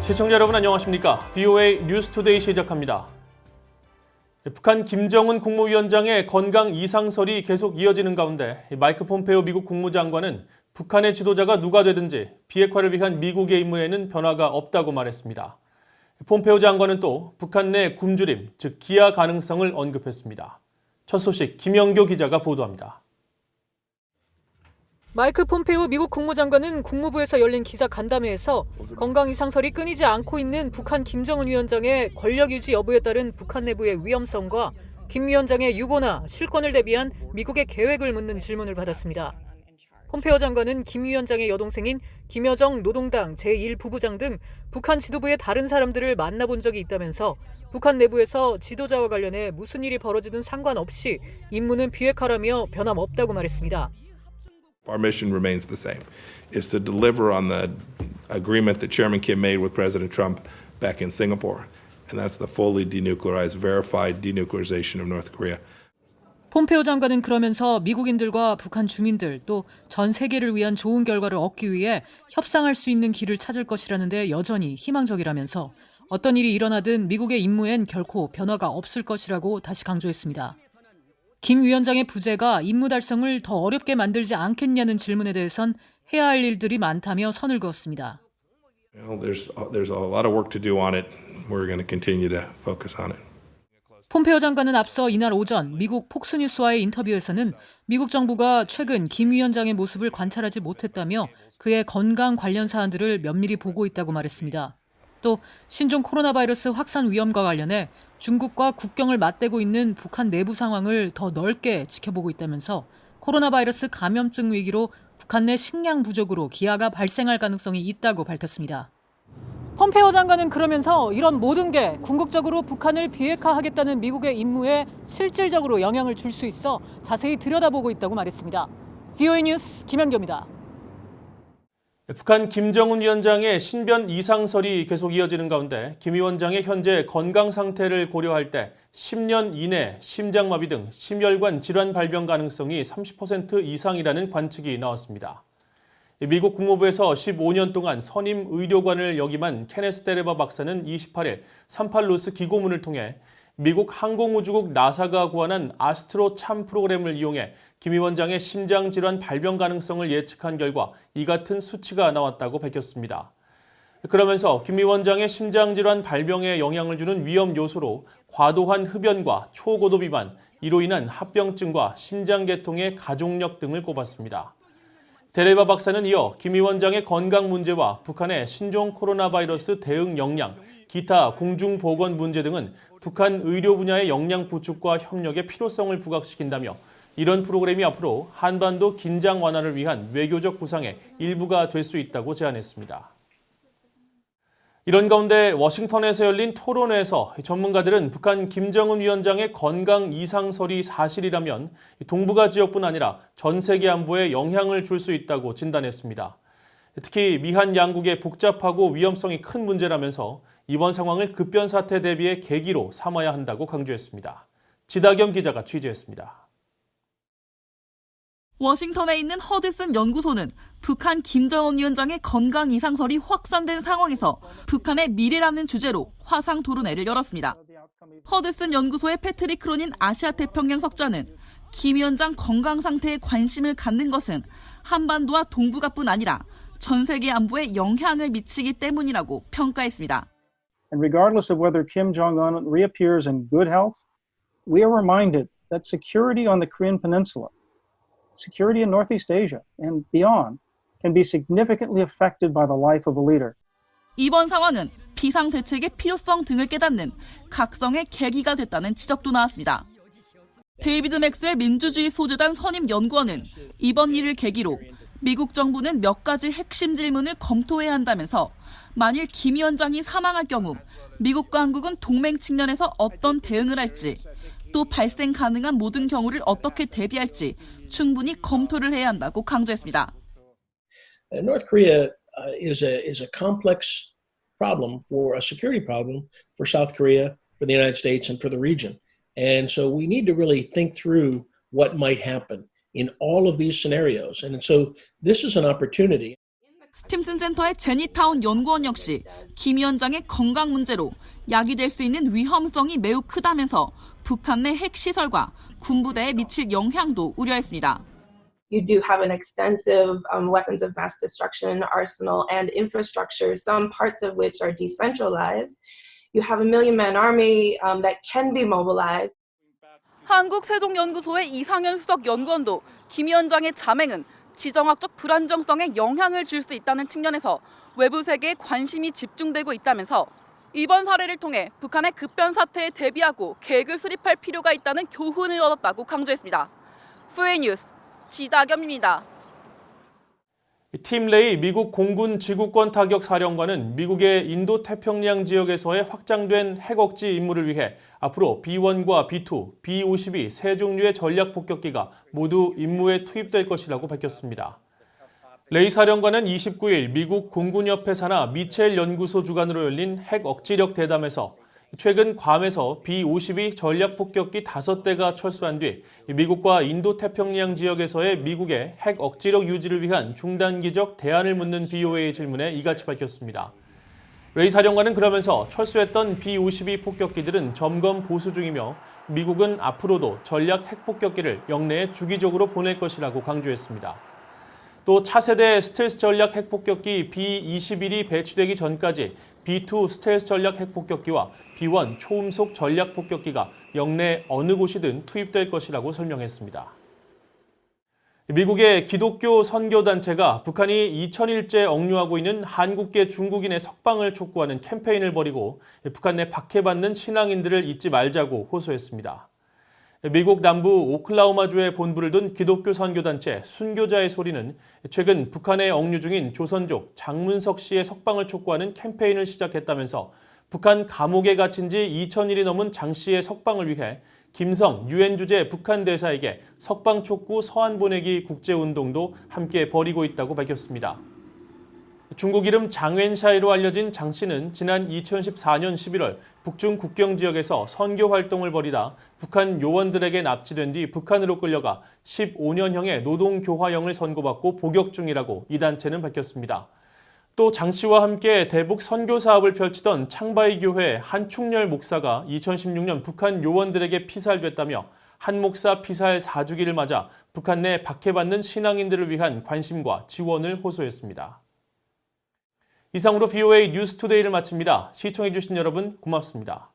시청자 여러분 안녕하십니까? VOA 뉴스투데이 시작합니다. 북한 김정은 국무위원장의 건강 이상설이 계속 이어지는 가운데 마이크 폼페오 미국 국무장관은 북한의 지도자가 누가 되든지 비핵화를 위한 미국의 임무에는 변화가 없다고 말했습니다. 폼페오 장관은 또 북한 내 굶주림, 즉 기아 가능성을 언급했습니다. 첫 소식 김영교 기자가 보도합니다. 마이크 폼페오 미국 국무장관은 국무부에서 열린 기자 간담회에서 건강 이상설이 끊이지 않고 있는 북한 김정은 위원장의 권력 유지 여부에 따른 북한 내부의 위험성과 김 위원장의 유고나 실권을 대비한 미국의 계획을 묻는 질문을 받았습니다. 폼페오 장관은 김 위원장의 여동생인 김여정 노동당 제1부부장 등 북한 지도부의 다른 사람들을 만나본 적이 있다면서 북한 내부에서 지도자와 관련해 무슨 일이 벌어지든 상관없이 임무는 비핵화라며 변함없다고 말했습니다. Our mission remains the same. It's to deliver on the agreement that Chairman Kim made with President Trump back in Singapore. And that's the fully denuclearized, verified denuclearization of North Korea. 폼페오 장관은 그러면서 미국인들과 북한 주민들 또 전 세계를 위한 좋은 결과를 얻기 위해 협상할 수 있는 길을 찾을 것이라는데 여전히 희망적이라면서 어떤 일이 일어나든 미국의 임무엔 결코 변화가 없을 것이라고 다시 강조했습니다. 김 위원장의 부재가 임무 달성을 더 어렵게 만들지 않겠냐는 질문에 대해선 해야 할 일들이 많다며 선을 그었습니다. There's a lot of work to do on it. We're going to continue to focus on it. 폼페오 장관은 앞서 이날 오전 미국 폭스뉴스와의 인터뷰에서는 미국 정부가 최근 김 위원장의 모습을 관찰하지 못했다며 그의 건강 관련 사안들을 면밀히 보고 있다고 말했습니다. 또 신종 코로나 바이러스 확산 위험과 관련해 중국과 국경을 맞대고 있는 북한 내부 상황을 더 넓게 지켜보고 있다면서 코로나 바이러스 감염증 위기로 북한 내 식량 부족으로 기아가 발생할 가능성이 있다고 밝혔습니다. 폼페오 장관은 그러면서 이런 모든 게 궁극적으로 북한을 비핵화하겠다는 미국의 임무에 실질적으로 영향을 줄 수 있어 자세히 들여다보고 있다고 말했습니다. VOA 뉴스 김현교입니다. 북한 김정은 위원장의 신변 이상설이 계속 이어지는 가운데 김 위원장의 현재 건강 상태를 고려할 때 10년 이내 심장마비 등 심혈관 질환 발병 가능성이 30% 이상이라는 관측이 나왔습니다. 미국 국무부에서 15년 동안 선임 의료관을 역임한 케네스 데레바 박사는 28일 38루스 기고문을 통해 미국 항공우주국 나사가 고안한 아스트로 참 프로그램을 이용해 김 위원장의 심장질환 발병 가능성을 예측한 결과 이 같은 수치가 나왔다고 밝혔습니다. 그러면서 김 위원장의 심장질환 발병에 영향을 주는 위험 요소로 과도한 흡연과 초고도 비만, 이로 인한 합병증과 심장계통의 가족력 등을 꼽았습니다. 데레바 박사는 이어 김 위원장의 건강 문제와 북한의 신종 코로나 바이러스 대응 역량, 기타 공중보건 문제 등은 북한 의료 분야의 역량 구축과 협력의 필요성을 부각시킨다며 이런 프로그램이 앞으로 한반도 긴장 완화를 위한 외교적 구상의 일부가 될 수 있다고 제안했습니다. 이런 가운데 워싱턴에서 열린 토론회에서 전문가들은 북한 김정은 위원장의 건강 이상설이 사실이라면 동북아 지역뿐 아니라 전 세계 안보에 영향을 줄 수 있다고 진단했습니다. 특히 미한 양국의 복잡하고 위험성이 큰 문제라면서 이번 상황을 급변사태 대비의 계기로 삼아야 한다고 강조했습니다. 지다겸 기자가 취재했습니다. 워싱턴에 있는 허드슨 연구소는 북한 김정은 위원장의 건강 이상설이 확산된 상황에서 북한의 미래라는 주제로 화상 토론회를 열었습니다. 허드슨 연구소의 패트릭 크로닌 아시아 태평양 석좌는 김 위원장 건강 상태에 관심을 갖는 것은 한반도와 동북아뿐 아니라 전 세계 안보에 영향을 미치기 때문이라고 평가했습니다. And regardless of whether Kim Jong-un reappears in good health, we are reminded that security on the Korean Peninsula, security in Northeast Asia and beyond can be significantly affected by the life of a leader. 이번 상황은 비상대책의 필요성 등을 깨닫는 각성의 계기가 됐다는 지적도 나왔습니다. 데이비드 맥스웰 민주주의 소재단 선임 연구원은 이번 일을 계기로 미국 정부는 몇 가지 핵심 질문을 검토해야 한다면서 만일 김 위원장이 사망할 경우 미국과 한국은 동맹 측면에서 어떤 대응을 할지 또 발생 가능한 모든 경우를 어떻게 대비할지 충분히 검토를 해야 한다고 강조했습니다. North Korea is a complex problem for a security problem for South Korea, for the United States, and for the region. And so we need to really think through what might happen in all of these scenarios. And so this is an opportunity. 스팀슨 센터의 제니타운 연구원 역시 김 위원장의 건강 문제로 야기될 수 있는 위험성이 매우 크다면서 북한 내 핵시설과 군부대에 미칠 영향도 우려했습니다. You do have an extensive weapons of mass destruction arsenal and infrastructure, some parts of which are decentralized. You have a million-man army that can be mobilized. 한국세종연구소의 이상현 수석 연구원도 김 위원장의 잠행은 지정학적 불안정성에 영향을 줄 수 있다는 측면에서 외부 세계에 관심이 집중되고 있다면서 이번 사례를 통해 북한의 급변 사태에 대비하고 계획을 수립할 필요가 있다는 교훈을 얻었다고 강조했습니다. 프웨이 뉴스 지다겸입니다. 팀 레이 미국 공군 지구권 타격 사령관은 미국의 인도 태평양 지역에서의 확장된 핵 억지 임무를 위해 앞으로 B-1과 B-2, B-52 세 종류의 전략 폭격기가 모두 임무에 투입될 것이라고 밝혔습니다. 레이 사령관은 29일 미국 공군협회 산하 미첼 연구소 주관으로 열린 핵 억지력 대담에서 최근 괌에서 B-52 전략 폭격기 5대가 철수한 뒤 미국과 인도 태평양 지역에서의 미국의 핵 억지력 유지를 위한 중단기적 대안을 묻는 BOA의 질문에 이같이 밝혔습니다. 레이 사령관은 그러면서 철수했던 B-52 폭격기들은 점검 보수 중이며 미국은 앞으로도 전략 핵 폭격기를 영내에 주기적으로 보낼 것이라고 강조했습니다. 또 차세대 스텔스 전략 핵폭격기 B-21이 배치되기 전까지 B-2 스텔스 전략 핵폭격기와 B-1 초음속 전략 폭격기가 영내 어느 곳이든 투입될 것이라고 설명했습니다. 미국의 기독교 선교단체가 북한이 2000일째 억류하고 있는 한국계 중국인의 석방을 촉구하는 캠페인을 벌이고 북한 내 박해받는 신앙인들을 잊지 말자고 호소했습니다. 미국 남부 오클라호마주에 본부를 둔 기독교 선교단체 순교자의 소리는 최근 북한에 억류 중인 조선족 장문석 씨의 석방을 촉구하는 캠페인을 시작했다면서 북한 감옥에 갇힌 지 2000일이 넘은 장 씨의 석방을 위해 김성 유엔 주재 북한 대사에게 석방 촉구 서한 보내기 국제운동도 함께 벌이고 있다고 밝혔습니다. 중국 이름 장웬샤이로 알려진 장 씨는 지난 2014년 11월 북중 국경 지역에서 선교 활동을 벌이다 북한 요원들에게 납치된 뒤 북한으로 끌려가 15년형의 노동교화형을 선고받고 복역 중이라고 이 단체는 밝혔습니다. 또 장 씨와 함께 대북 선교 사업을 펼치던 창바이 교회 한충렬 목사가 2016년 북한 요원들에게 피살됐다며 한 목사 피살 4주기를 맞아 북한 내 박해받는 신앙인들을 위한 관심과 지원을 호소했습니다. 이상으로 VOA 뉴스투데이를 마칩니다. 시청해주신 여러분 고맙습니다.